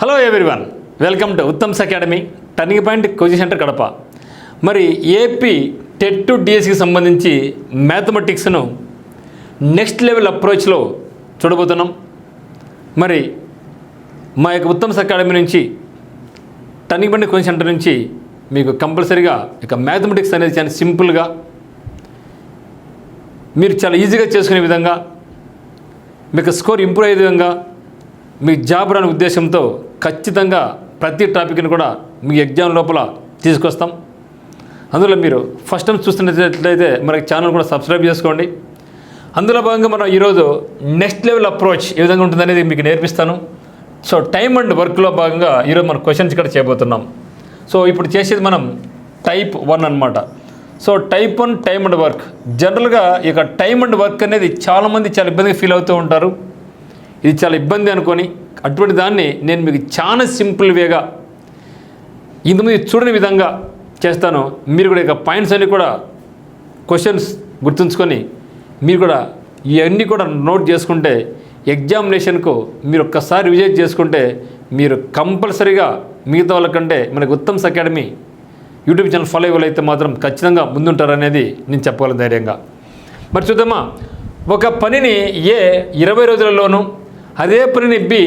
Hello everyone, welcome to Uttam's academy turning point coaching centre Kadapa. మరి AP TET to డిఎస్సికి సంబంధించి మ్యాథమెటిక్స్ను next level అప్రోచ్లో చూడబోతున్నాం. మరి మా యొక్క ఉత్తమ్స్ అకాడమీ నుంచి టర్నింగ్ పాయింట్ కోచింగ్ సెంటర్ నుంచి మీకు కంపల్సరీగా ఇక మ్యాథమెటిక్స్ అనేది చాలా సింపుల్గా మీరు చాలా ఈజీగా చేసుకునే విధంగా, మీకు స్కోర్ ఇంప్రూవ్ అయ్యే విధంగా, మీకు జాబ్ రాని ఉద్దేశంతో ఖచ్చితంగా ప్రతి టాపిక్ని కూడా మీ ఎగ్జామ్ లోపల తీసుకొస్తాం. అందులో మీరు ఫస్ట్ టైం చూస్తున్నట్లయితే మనకి ఛానల్ కూడా సబ్స్క్రైబ్ చేసుకోండి. అందులో భాగంగా మనం ఈరోజు నెక్స్ట్ లెవెల్ అప్రోచ్ ఏ విధంగా ఉంటుందనేది మీకు నేర్పిస్తాను. సో టైమ్ అండ్ వర్క్లో భాగంగా ఈరోజు మనం క్వశ్చన్స్ ఇక్కడ చేయబోతున్నాం. సో ఇప్పుడు చేసేది మనం టైప్ 1 అనమాట. So type 1 time and work. జనరల్గా ఇక టైమ్ అండ్ వర్క్ అనేది చాలామంది చాలా ఇబ్బందిగా ఫీల్ అవుతూ ఉంటారు. ఇది చాలా ఇబ్బంది అనుకొని అటువంటి దాన్ని నేను మీకు చాలా సింపుల్ వేగా ఇంతకుముందు చూడని విధంగా చేస్తాను. మీరు కూడా ఇక పాయింట్స్ అన్నీ కూడా క్వశ్చన్స్ గుర్తుంచుకొని మీరు కూడా ఇవన్నీ కూడా నోట్ చేసుకుంటే ఎగ్జామినేషన్కు మీరు ఒక్కసారి విజిట్ చేసుకుంటే మీరు కంపల్సరీగా మిగతా వాళ్ళకంటే మనకి Uttam's academy YouTube channel follow అయ్యే మాత్రం ఖచ్చితంగా ముందుంటారనేది నేను చెప్పగలను ధైర్యంగా. మరి చూద్దామా, ఒక పనిని ఏ 20 రోజులలోనూ అదే పనిని బి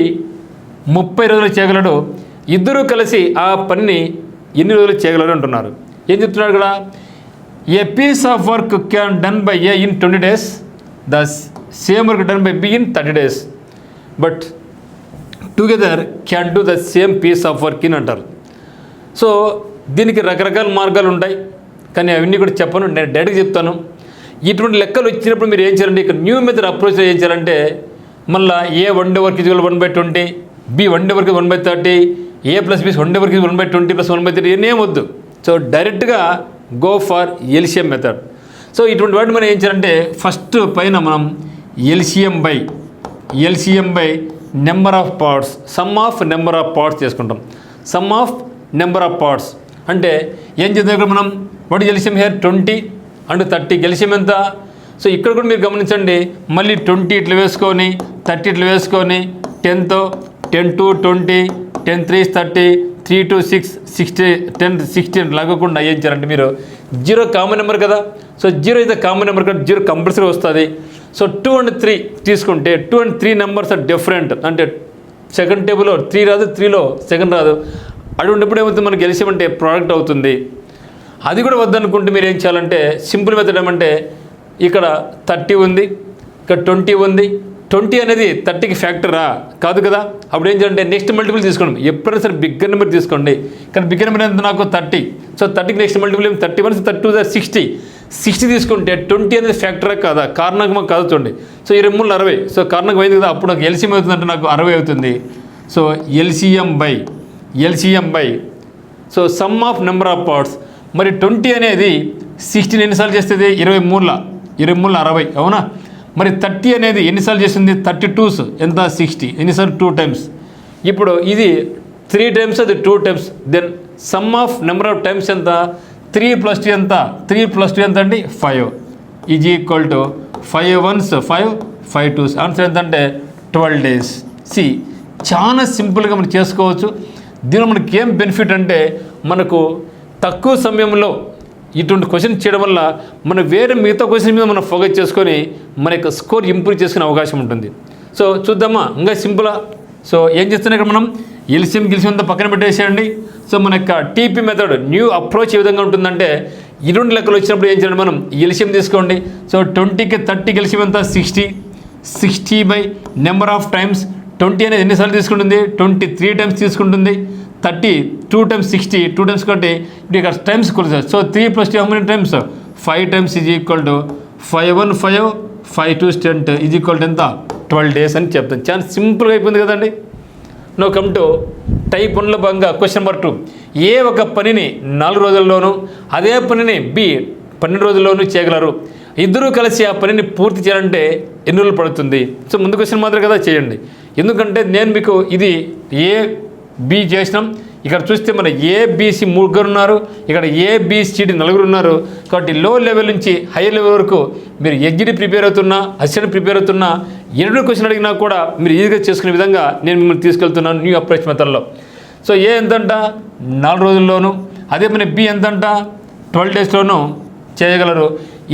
30 రోజులు చేయగలడు. ఇద్దరూ కలిసి ఆ పనిని ఎన్ని రోజులు చేయగలరు అంటున్నారు. ఏం చెప్తున్నాడు ఇక్కడ? A piece of work can done by A in 20 days, the same work done by B in 30 days, but together can do the same piece of work in అంటారు. సో దీనికి రకరకాల మార్గాలు ఉంటాయి, కానీ అవన్నీ కూడా చెప్పను, నేను డైరెక్ట్గా చెప్తాను. ఇటువంటి లెక్కలు వచ్చినప్పుడు మీరు ఏం చేయాలంటే ఇక్కడ న్యూ మెథడ్ అప్రోచ్లో ఏం చేయాలంటే మళ్ళీ A 1 day work is 1/20, B 1 day work 1/30, A plus B 1 day work 1/20 + 1/30 ఏం వద్దు. సో డైరెక్ట్గా go for LCM method. So ఇటువంటి వాటిని మనం ఏం చేయాలంటే ఫస్ట్ పైన మనం LCM by number of parts, sum of number of parts చేసుకుంటాం. Sum of number of parts అంటే ఏం చేద్దాం ఇక్కడ మనం what LCM here 20 and 30 LCM ఎంత? సో ఇక్కడ కూడా మీరు గమనించండి, మళ్ళీ 20 ఇట్లా వేసుకొని 30 ఇట్లా వేసుకొని 10తో 10 to 20, 10 3 30, 3 to 6 60, 10 16 లాగకుండా ఏం చేయాలంటే మీరు 0 కామన్ నెంబర్ కదా. సో 0 అయితే కామన్ నెంబర్ కదా, 0 కంపల్సరీ వస్తుంది. సో 2 and 3 తీసుకుంటే 2 and 3 నెంబర్స్ ఆర్ డిఫరెంట్. అంటే సెకండ్ టేబుల్లో 3 రాదు, 3లో సెకండ్ రాదు. అటువంటిప్పుడు ఏమవుతుంది, మనకి ఎల్సిఎం అంటే ప్రోడక్ట్ అవుతుంది. అది కూడా వద్దనుకుంటే మీరు ఏం చేయాలంటే సింపుల్ మెథడ్ ఏమంటే ఇక్కడ 30 ఉంది, ఇక్కడ 20 ఉంది. 20 అనేది 30కి ఫ్యాక్టరా కాదు కదా. అప్పుడు ఏం చేయాలంటే నెక్స్ట్ మల్టిపుల్ తీసుకోండి. ఎప్పుడైనా సరే బిగ్గర్ నెంబర్ తీసుకోండి. కానీ బిగ్గర్ నెంబర్ ఎంత నాకు 30. సో 30కి నెక్స్ట్ మల్టిపుల్ 31 32 60 60 తీసుకుంటే 20 అనేది ఫ్యాక్టరా కాదా, కారణాంకం కాదు చూడండి. సో 23 60. సో కారణాంకం అయింది కదా, అప్పుడు నాకు ఎల్సిఎం అవుతుందంటే నాకు 60 అవుతుంది. So LCM by so some of number of parts. మరి 20 అనేది 16 ఎన్నిసార్లు చేస్తుంది? 23 60, అవునా? మరి 30 అనేది ఎన్నిసార్లు చేస్తుంది? 32s ఎంత? 60. ఎన్నిసార్లు? 2 times. ఇప్పుడు ఇది 3 times, అది 2 times. Then sum of number of times ఎంత? 3 + 2 ఎంత? 3 + 2 ఎంత అండి? 5 is equal to 5 1s 5, 5 2s. Answer ఎంత అంటే 12 days. సి చాలా సింపుల్గా మనం చేసుకోవచ్చు. దీనిలో మనకి ఏం బెనిఫిట్ అంటే మనకు తక్కువ సమయంలో ఇటువంటి క్వశ్చన్ చేయడం వల్ల మనం వేరే మిగతా క్వశ్చన్ మీద మనం ఫోకస్ చేసుకొని మన యొక్క స్కోర్ ఇంప్రూవ్ చేసుకునే అవకాశం ఉంటుంది. సో చూద్దామా, ఇంకా సింపుల్గా. సో ఏం చేస్తున్నాం ఇక్కడ మనం ఎల్సిఎం అంతా పక్కన పెట్టేసేయండి. సో మన యొక్క టీపీ మెథడ్ న్యూ అప్రోచ్ ఏ విధంగా ఉంటుందంటే ఈ 2 లెక్కలు వచ్చినప్పుడు ఏం చేయాలి, మనం ఎల్సిఎం తీసుకోండి. సో 20కి 30 ఎల్సిఎం ఎంత? 60 బై నెంబర్ ఆఫ్ టైమ్స్. 20 అనేది ఎన్నిసార్లు తీసుకుంటుంది? 23 times తీసుకుంటుంది. 30 2 times 60, 2 times కాబట్టి ఇప్పుడు ఇక్కడ టైమ్స్ కొలుస్తారు. So 3 + 2 how many times? 5 times is equal to 5 1 5, 5 2 10 is equal to ఎంత? 12 days అని చెప్తాను. చాలా సింపుల్గా అయిపోయింది కదండి. నో కమ్ టు టైప్ 1లో భాగంగా క్వశ్చన్ నెంబర్ 2. ఏ ఒక పనిని 4 రోజుల్లోనూ అదే పనిని బి 12 రోజుల్లోనూ చేయగలరు. ఇద్దరూ కలిసి ఆ పనిని పూర్తి చేయాలంటే ఎన్ని రోజులు పడుతుంది? సో ముందు క్వశ్చన్ మాత్రం కదా చేయండి, ఎందుకంటే నేను మీకు ఇది ఏ బి చేసినాం, ఇక్కడ చూస్తే మన ఏబిసి 3 ఉన్నారు, ఇక్కడ ఏబిసిడి 4 ఉన్నారు. కాబట్టి లో లెవెల్ నుంచి హై లెవెల్ వరకు మీరు ఎగ్జిట్ ప్రిపేర్ అవుతున్నా, అసిస్టెంట్ ప్రిపేర్ అవుతున్నా, ఎన్ని క్వశ్చన్ అడిగినా కూడా మీరు ఈజీగా చేసుకునే విధంగా నేను మిమ్మల్ని తీసుకెళ్తున్నాను న్యూ అప్రోచ్ మెథడ్లో. సో ఏ ఎంతంట 4 రోజుల్లోనూ, అదే మన బి ఎంతంట 12 డేస్లోనూ చేయగలరు.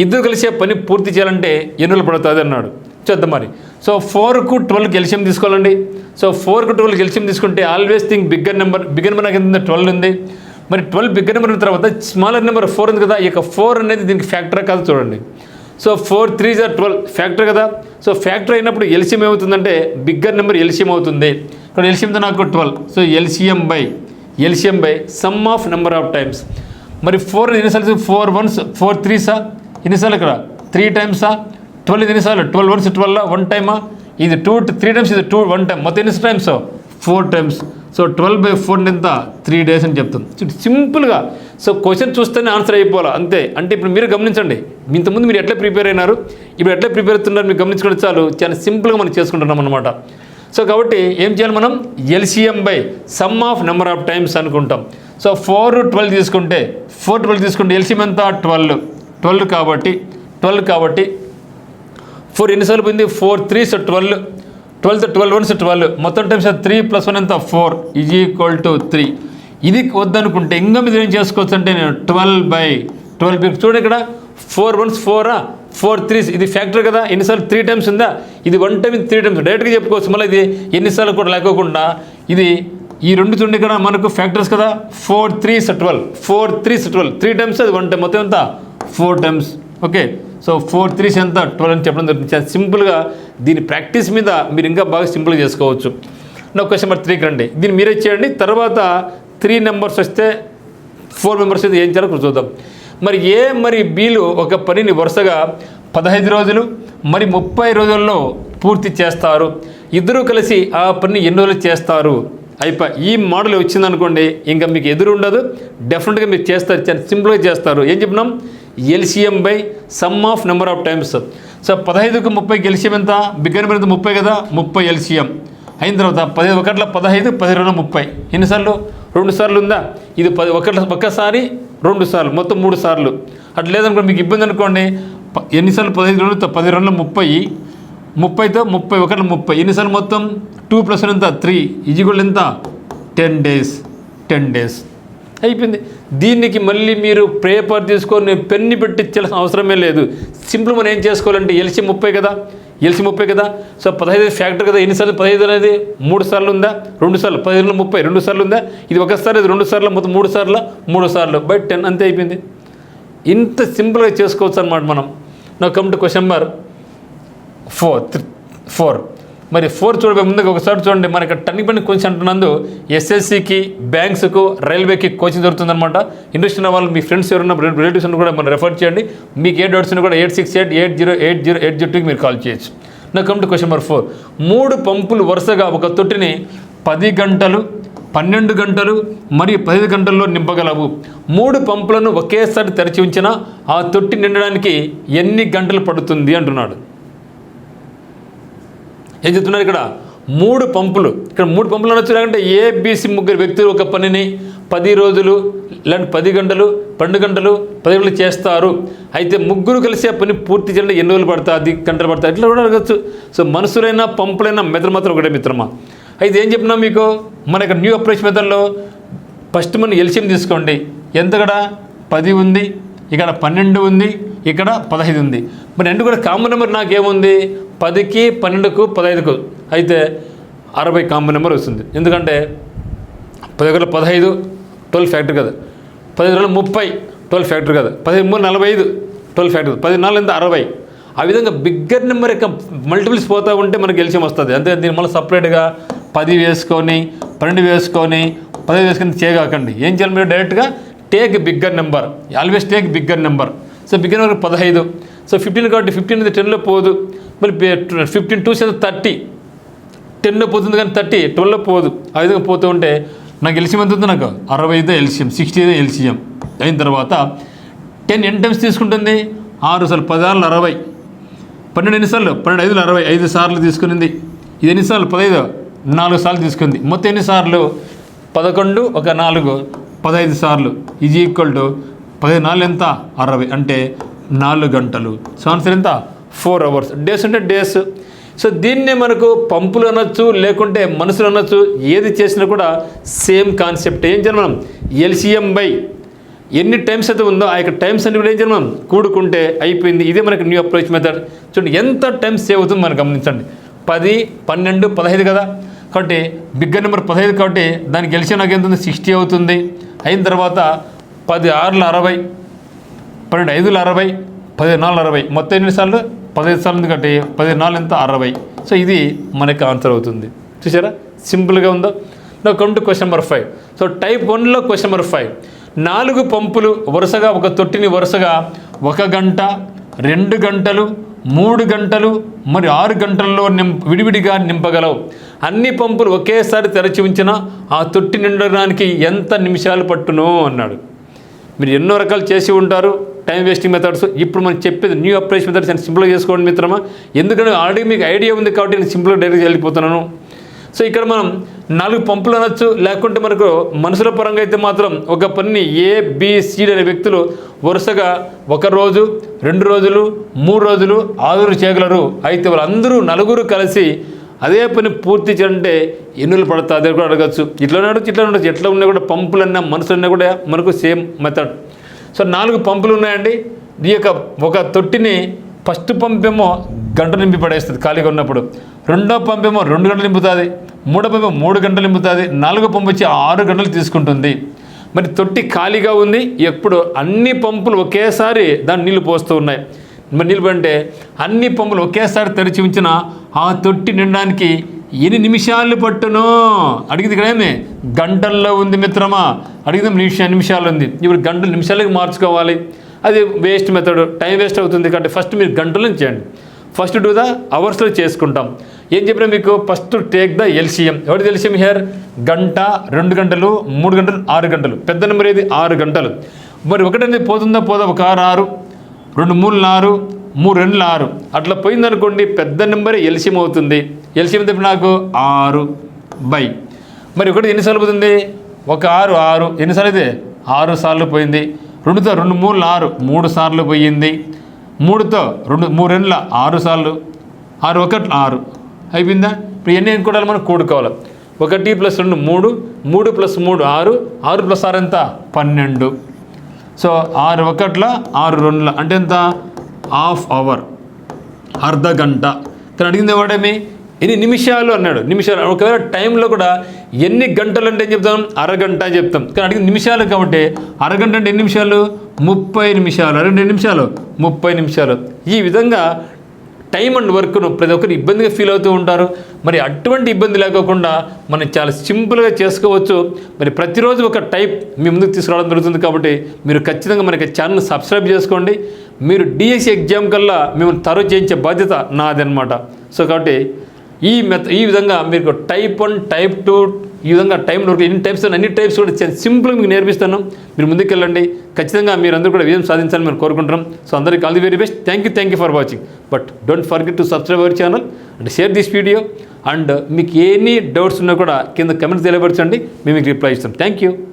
ఇద్దరు కలిసే పని పూర్తి చేయాలంటే ఎన్ని రోజులు పడుతుంది అన్నాడు. చూద్దాం మరి. సో 4కు 12కి ఎల్సిఎం తీసుకోవాలండి. సో 4కు 12కి ఎల్సిఎం తీసుకుంటే ఆల్వేస్ థింక్ బిగ్గర్ నెంబర్ నాకు ఎంత 12 ఉంది. మరి 12 బిగ్గర్ నెంబర్ ఉన్న తర్వాత స్మాలర్ నెంబర్ 4 ఉంది కదా, ఇక 4 అనేది దీనికి ఫ్యాక్టర్ కాదు చూడండి. సో 4 3 12 ఫ్యాక్టర్ కదా. సో ఫ్యాక్టర్ అయినప్పుడు ఎల్సిఎం ఏమవుతుందంటే బిగ్గర్ నెంబర్ ఎల్సిఎం అవుతుంది. ఇక్కడ ఎల్సిఎంతో నాకు 12. So LCM by sum of number of times. మరి 4 ఎన్నిసార్లు 4 1s 4 3సా ఎన్నిసార్లు ఇక్కడ 3 టైమ్సా, 12 ఎన్నిసార్లు 12 1s 12 1 టైమా, ఇది 2 3 టైమ్స్, ఇది 2 1 టైం, మొత్తం ఎన్ని టైమ్స్ 4 టైమ్స్. సో 12/4 ఎంత 3 days అని చెప్తుంది. సింపుల్గా. సో క్వశ్చన్ చూస్తేనే ఆన్సర్ అయిపోవాలి అంతే. అంటే ఇప్పుడు మీరు గమనించండి, ఇంతకుముందు మీరు ఎట్లా ప్రిపేర్ అయినారు, ఇప్పుడు ఎట్లా ప్రిపేర్ అవుతున్నారు మీరు గమనించుకుంటే చాలు, చాలా సింపుల్గా మనం చేసుకుంటున్నాం అనమాట. సో కాబట్టి ఏం చేయాలి మనం, LCM by sum of number of times అనుకుంటాం. సో 4 12 తీసుకుంటే ఎల్సిఎం ఎంత 12 కాబట్టి 4 ఎన్నిసార్లు పోయింది 4 3s 12, 12 12 1s 12, మొత్తం టైమ్స్ 3 + 1 ఎంత 4 = 3. ఇది వద్దనుకుంటే ఇంకా మీరు ఏం చేసుకోవచ్చు అంటే నేను 12/12 చూడండి ఇక్కడ 4 1s 4 4 3s ఇది ఫ్యాక్టర్ కదా, ఎన్నిసార్లు 3 టైమ్స్ ఉందా, ఇది 1 టైం ఇది 3 టైమ్స్ డైరెక్ట్గా చెప్పుకోవచ్చు. మళ్ళీ ఇది ఎన్నిసార్లు కూడా లేకోకుండా ఇది ఈ 2 చూడండి ఇక్కడ మనకు ఫ్యాక్టర్స్ కదా, 4 3s 12 3 టైమ్స్, అది 1 టైం, మొత్తం ఎంత 4 టైమ్స్. ఓకే. సో 4 3s ఎంత 12 అని చెప్పడం జరుగుతుంది. చాలా సింపుల్గా దీని ప్రాక్టీస్ మీద మీరు ఇంకా బాగా సింపుల్గా చేసుకోవచ్చు. నా క్వశ్చన్ నెంబర్ 3కి రండి. దీన్ని మీరే చేయండి. తర్వాత 3 నెంబర్స్ వస్తే 4 మెంబర్స్ అయితే ఏం చేయాలో చూద్దాం. మరి ఏ మరి బీలు ఒక పనిని వరుసగా 15 రోజులు మరి 30 రోజుల్లో పూర్తి చేస్తారు. ఇద్దరూ కలిసి ఆ పనిని ఎన్ని రోజులు చేస్తారు. అయిపోయి ఈ మోడల్ వచ్చిందనుకోండి ఇంకా మీకు ఎదురు ఉండదు, డెఫినెట్గా మీరు చేస్తారు, చాలా సింపుల్గా చేస్తారు. ఏం చెప్పినాం, LCM by sum of number of times. So 15కు 30కి ఎల్సిఎం ఎంత, బిగ్గర్ నెంబర్ ఎంత 30 కదా, 30 ఎల్సిఎం అయిన తర్వాత 15 ఒకట్ల 15 12 30 ఎన్నిసార్లు 2 సార్లు ఉందా, ఇది 10 ఒక్కసారి 2 సార్లు మొత్తం 3 సార్లు. అట్లా లేదనుకోండి మీకు ఇబ్బంది అనుకోండి, ఎన్నిసార్లు 15 2 10 2 30 30తో 30 ఒకటి 30 ఎన్నిసార్లు మొత్తం 2 + 1 ఎంత 3 = ఎంత 10 days అయిపోయింది. దీనికి మళ్ళీ మీరు పేపర్ తీసుకొని పెన్ను పెట్టించాల్సిన అవసరమే లేదు. సింపుల్ మనం ఏం చేసుకోవాలంటే ఎల్సి 30 కదా, సో 15 ఫ్యాక్టర్ కదా, ఎన్నిసార్లు 15 అనేది 3 సార్లు ఉందా, 2 సార్లు 15 30 2 సార్లు ఉందా, ఇది ఒకసారి ఇది 2 సార్లు మొత్తం 3 సార్లు బై 10 అంతే అయిపోయింది. ఇంత సింపుల్గా చేసుకోవచ్చు అనమాట మనం. నా కమ్ టు క్వశ్చన్ నెంబర్ 4. మరి 4 చూడబోయే ముందుగా ఒకసారి చూడండి, మనకి టర్నింగ్ పాయింట్ కోచింగ్ అంటున్నందు ఎస్ఎస్సికి, బ్యాంక్స్కు, రైల్వేకి కోచింగ్ దొరుకుతుందన్నమాట. ఇంట్రెస్ట్ ఉన్న వాళ్ళు మీ ఫ్రెండ్స్ ఎవరున్న రిలేటివ్స్ కూడా మనం రెఫర్ చేయండి. మీకు ఏ డౌట్స్ కూడా 8688080802కి మీరు కాల్ చేయొచ్చు. నా కమ్ టు క్వశ్చన్ నెంబర్ 4. 3 పంపులు వరుసగా ఒక తొట్టిని 10 గంటలు 12 గంటలు మరియు 15 గంటల్లో నింపగలవు. 3 పంపులను ఒకేసారి తెరిచి ఉంచినా ఆ తొట్టి నిండడానికి ఎన్ని గంటలు పడుతుంది అంటున్నాడు. ఏం చెప్తున్నారు ఇక్కడ 3 పంపులు, ఇక్కడ 3 పంపులు అనొచ్చుంటే ఏబిసి 3 వ్యక్తులు ఒక పనిని 10 రోజులు ఇలాంటి 10 గంటలు 12 గంటలు 10 గంటలు చేస్తారు. అయితే 3 కలిసి ఆ పని పూర్తి చేయాలంటే ఎన్ని రోజులు పడుతుంది, గంటలు పడుతుంది, ఇట్లా కూడా అడగచ్చు. సో మనుషులైనా పంపులైనా మెథడ్ మాత్రం ఒకటే మిత్రమా. అయితే ఏం చెప్పినా మీకు మన ఇక్కడ న్యూ అప్రోచ్ మెథడ్లో ఫస్ట్ మనం ఎల్సిఎం తీసుకోండి. ఎంత ఇక్కడ 10 ఉంది, ఇక్కడ 12 ఉంది, ఇక్కడ 15 ఉంది. మరి 2 కూడా కామన్ నెంబర్ నాకేముంది 10కి 12కు 15కు అయితే 60 కామన్ నెంబర్ వస్తుంది. ఎందుకంటే 10 15 12 ఫ్యాక్టర్ కదా, 15 30 12 ఫ్యాక్టర్ కదా, 13 45 12 ఫ్యాక్టర్, 14 ఎంత 60. ఆ విధంగా బిగ్గర్ నెంబర్ యొక్క మల్టిపుల్స్ పోతూ ఉంటే మనకి ఎల్సిఎం వస్తుంది. అంతే దీని మళ్ళీ సపరేట్గా 10 వేసుకొని 12 వేసుకొని 15 వేసుకొని చేయగాకండి. ఏం చేయాలి మీరు డైరెక్ట్గా take bigger number, always take bigger number. So bigger number 15. So 15 కాబట్టి 15 అనేది 10లో పోదు. మళ్ళీ 15 2 30 10లో పోతుంది కానీ 30 12లో పోదు. ఆ విధంగా పోతూ ఉంటే నాకు ఎల్సిఎం ఎంత ఉంది, నాకు 65 ఎల్సిఎం 60 ఎల్సిఎం అయిన తర్వాత 10 ఎన్ని టైమ్స్ తీసుకుంటుంది 6 సార్లు 10 6 60 12 ఎన్నిసార్లు 12 5 60 5 సార్లు తీసుకునింది. ఇది ఎన్నిసార్లు 15 4 సార్లు తీసుకుంది. మొత్తం ఎన్నిసార్లు 11 ఒక 4 15 సార్లు ఈజ్ ఈక్వల్ టు 14 ఎంత 60 అంటే 4 గంటలు. సో ఆన్సర్ ఎంత 4 అవర్స్. డేస్ అంటే డేస్. సో దీన్నే మనకు పంపులు అనొచ్చు, లేకుంటే మనుషులు అనొచ్చు, ఏది చేసినా కూడా సేమ్ కాన్సెప్ట్. ఏం చేయాలి మనం? ఎల్సిఎం బై ఎన్ని టైమ్స్ అయితే ఉందో ఆ యొక్క టైమ్స్ అన్ని కూడా ఏం చేయాలి మనం? కూడుకుంటే అయిపోయింది. ఇదే మనకి న్యూ అప్రోచ్ మెథడ్. చూడండి ఎంత టైం సేవ్ అవుతుంది మనం గమనించండి. 10, 12, 15 కదా. కాబట్టి బిగ్గర్ నెంబర్ 15 కాబట్టి దానికి ఎల్సిఎం నాకు ఎంత ఉంది? 60 అవుతుంది. అయిన తర్వాత 10 6లు 60, 12 5లు 60, 10 4లు 60, మొత్తం ఎన్ని సార్లు? 15 సార్లు ఉంది కాబట్టి 10 4 ఎంత 60. సో ఇది మనకి ఆన్సర్ అవుతుంది. చూసారా సింపుల్గా ఉందో. Now come to question number 5. So type 1లో క్వశ్చన్ నెంబర్ 5. 4 పంపులు వరుసగా ఒక తొట్టిని వరుసగా 1 గంట, 2 గంటలు, 3 గంటలు మరి 6 గంటల్లో విడివిడిగా నింపగలవు. అన్ని పంపులు ఒకేసారి తెరచి ఉంచిన ఆ తొట్టి నిండడానికి ఎంత నిమిషాలు పట్టును అన్నాడు. మీరు ఎన్నో రకాలు చేసి ఉంటారు టైం వేస్టింగ్ మెథడ్స్. ఇప్పుడు మనం చెప్పేది న్యూ అప్రోచ్ మెథడ్స్ అని సింపుల్గా చేసుకోండి మిత్రమా. ఎందుకంటే ఆల్రెడీ మీకు ఐడియా ఉంది కాబట్టి నేను సింపుల్గా డైరెక్ట్గా వెళ్ళిపోతున్నాను. సో ఇక్కడ మనం 4 పంపులు అనొచ్చు, లేకుంటే మనకు మనుషుల పరంగా అయితే మాత్రం ఒక పని ABCD అనే వ్యక్తులు వరుసగా 1 రోజు, 2 రోజులు, 3 రోజులు, 6 రోజులు చేయగలరు. అయితే వాళ్ళందరూ 4 కలిసి అదే పని పూర్తి చేయాలంటే ఎన్నులు పడతా అది కూడా అడగచ్చు. ఇట్లా నడవచ్చు, ఇట్లా నడవచ్చు. ఎట్లా ఉన్నా కూడా పంపులన్నా మనుషులన్నా కూడా మనకు సేమ్ మెథడ్. సో 4 పంపులు ఉన్నాయండి. ఈ యొక్క ఒక తొట్టిని ఫస్ట్ పంపేమో గంట నింపి పడేస్తుంది ఖాళీగా ఉన్నప్పుడు, రెండో పంపేమో 2 గంటలు నింపుతుంది, మూడో పంపేమో 3 గంటలు నింపుతుంది, 4వ పంపు వచ్చి 6 గంటలు తీసుకుంటుంది. మరి తొట్టి ఖాళీగా ఉంది. ఎప్పుడు అన్ని పంపులు ఒకేసారి దాన్ని నీళ్ళు పోస్తూ ఉన్నాయి. మరి నీళ్ళు అంటే అన్ని పంపులు ఒకేసారి తెరిచి ఉంచిన ఆ తొట్టి నిండడానికి ఎన్ని నిమిషాలు పట్టును అడిగింది. ఇక్కడ ఏమి గంటల్లో ఉంది మిత్రమా, అడిగితే నిమిషాలు ఉంది. ఇప్పుడు గంటలు నిమిషాలకి మార్చుకోవాలి. అది వేస్ట్ మెథడ్, టైం వేస్ట్ అవుతుంది. కాబట్టి ఫస్ట్ మీరు గంటలను చేయండి. ఫస్ట్ టు ద అవర్స్లో చేసుకుంటాం. ఏం చెప్పినా మీకు ఫస్ట్ టేక్ ద ఎల్సిఎం. ఎవరిది ఎల్సిఎం హియర్? గంట, 2 గంటలు, 3 గంటలు, 6 గంటలు. పెద్ద నెంబర్ ఏది? 6 గంటలు. మరి ఒకటనేది పోతుందా పోదా? ఒక 6, 2 3 6, 3 2 6 అట్లా పోయిందనుకోండి, పెద్ద నెంబర్ ఎల్సిఎం అవుతుంది. ఎల్సిఎం చెప్పి నాకు 6 బై మరి ఒకటి ఎన్నిసార్లు పోతుంది? ఒక 6 6 ఎన్నిసార్లు అయితే 6 సార్లు పోయింది. 2తో 2 3 6 3 సార్లు పోయింది. 3తో 2 3 2 6 సార్లు, 6 1 6 అయిపోయిందా? ఇప్పుడు ఎన్ని ఎన్నుకోవాలి మనం? కూడుకోవాలి. 1 + 2 3, 3 + 3 6, 6 + 6 ఎంత? 12. సో 6 1 6 2 అంటే ఎంత? హాఫ్ అవర్, అర్ధ గంట. తను అడిగింది వాడేమి ఎన్ని నిమిషాలు అన్నాడు. నిమిషాలు. ఒకవేళ టైంలో కూడా ఎన్ని గంటలు అంటే ఏం చెప్తాం? అరగంట అని చెప్తాం. కానీ అడిగింది నిమిషాలు కాబట్టి అరగంట అంటే ఎన్ని నిమిషాలు? 30 నిమిషాలు. అరగంట ఎన్ని నిమిషాలు? 30 నిమిషాలు. ఈ విధంగా టైం అండ్ వర్క్ను ప్రతి ఒక్కరు ఇబ్బందిగా ఫీల్ అవుతూ ఉంటారు. మరి అటువంటి ఇబ్బంది లేకోకుండా మనం చాలా సింపుల్గా చేసుకోవచ్చు. మరి ప్రతిరోజు ఒక టైప్ మీ ముందుకు తీసుకురావడం జరుగుతుంది. కాబట్టి మీరు ఖచ్చితంగా మనకి ఛానల్ సబ్స్క్రైబ్ చేసుకోండి. మీరు డిఎస్సి ఎగ్జామ్ కల్లా మిమ్మల్ని తరో చేయించే బాధ్యత నాదనమాట. సో కాబట్టి ఈ విధంగా మీకు టైప్ 1, టైప్ 2 ఈ విధంగా టైంలో ఎన్ని టైప్స్ అన్ని టైప్స్ కూడా సింపుల్గా మీకు నేర్పిస్తాను. మీరు ముందుకు వెళ్ళండి. ఖచ్చితంగా మీరందరూ కూడా విజయం సాధించాలని మేము కోరుకుంటున్నాం. సో అందరికీ all the very best. Thank you for watching. But don't forget to subscribe our channel and share this video. And మీకు ఎనీ డౌట్స్ ఉన్నా కూడా కింద కమెంట్స్ తెలియపరచండి. మేము మీకు రిప్లై ఇస్తాం. Thank you.